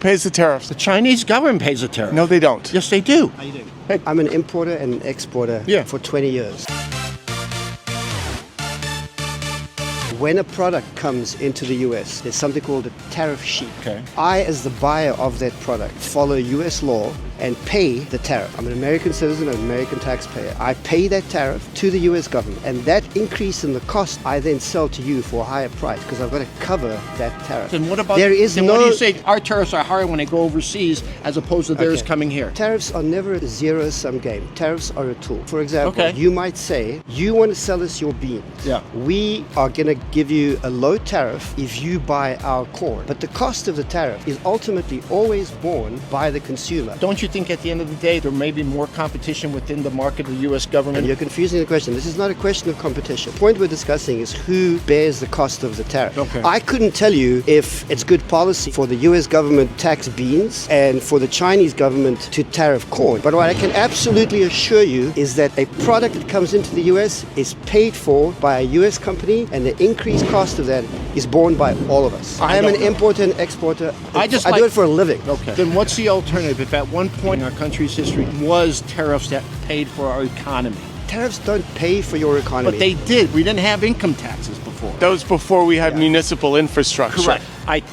Pays the tariffs. The Chinese government pays the tariff. No, they don't. Yes, they do. How you doing? Hey. I'm an importer and exporter Yeah. for 20 years. When a product comes into the US, there's something called a tariff sheet. Okay. I, as the buyer of that product, follow US law and pay the tariff. I'm an American citizen, an American taxpayer. I pay that tariff to the US government, and that increase in the cost I then sell to you for a higher price because I've got to cover that tariff. Then what about? There is then no. What do you say? Our tariffs are higher when they go overseas as opposed to theirs Okay. coming here. Tariffs are never a zero-sum game. Tariffs are a tool. For example, Okay. you might say, you want to sell us your beans. Yeah. We are going to give you a low tariff if you buy our corn. But the cost of the tariff is ultimately always borne by the consumer. Don't you think at the end of the day there may be more competition within the market of the U.S. government? And you're confusing the question. This is not a question of competition. The point we're discussing is who bears the cost of the tariff. Okay. I couldn't tell you if it's good policy for the US government to tax beans and for the Chinese government to tariff corn. But what I can absolutely assure you is that a product that comes into the US is paid for by a US company, and the increased cost of that is borne by all of us. I am an importer and exporter. I do it for a living. Okay. Then what's the alternative if at one point in our country's history was tariffs that paid for our economy? Tariffs don't pay for your economy. But they did. We didn't have income taxes before. That was before we had municipal infrastructure. Correct.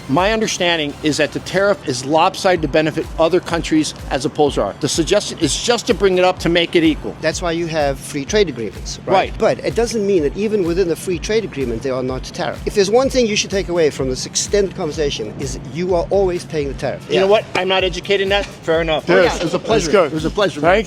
My understanding is that the tariff is lopsided to benefit other countries as opposed to ours. The suggestion is just to bring it up to make it equal. That's why you have free trade agreements, right? Right. But it doesn't mean that even within the free trade agreement, they are not tariff. If there's one thing you should take away from this extended conversation is you are always paying the tariff. You know what? I'm not educated in that. Fair enough. Yes. It was a pleasure. Let's go. It was a pleasure. Thank you.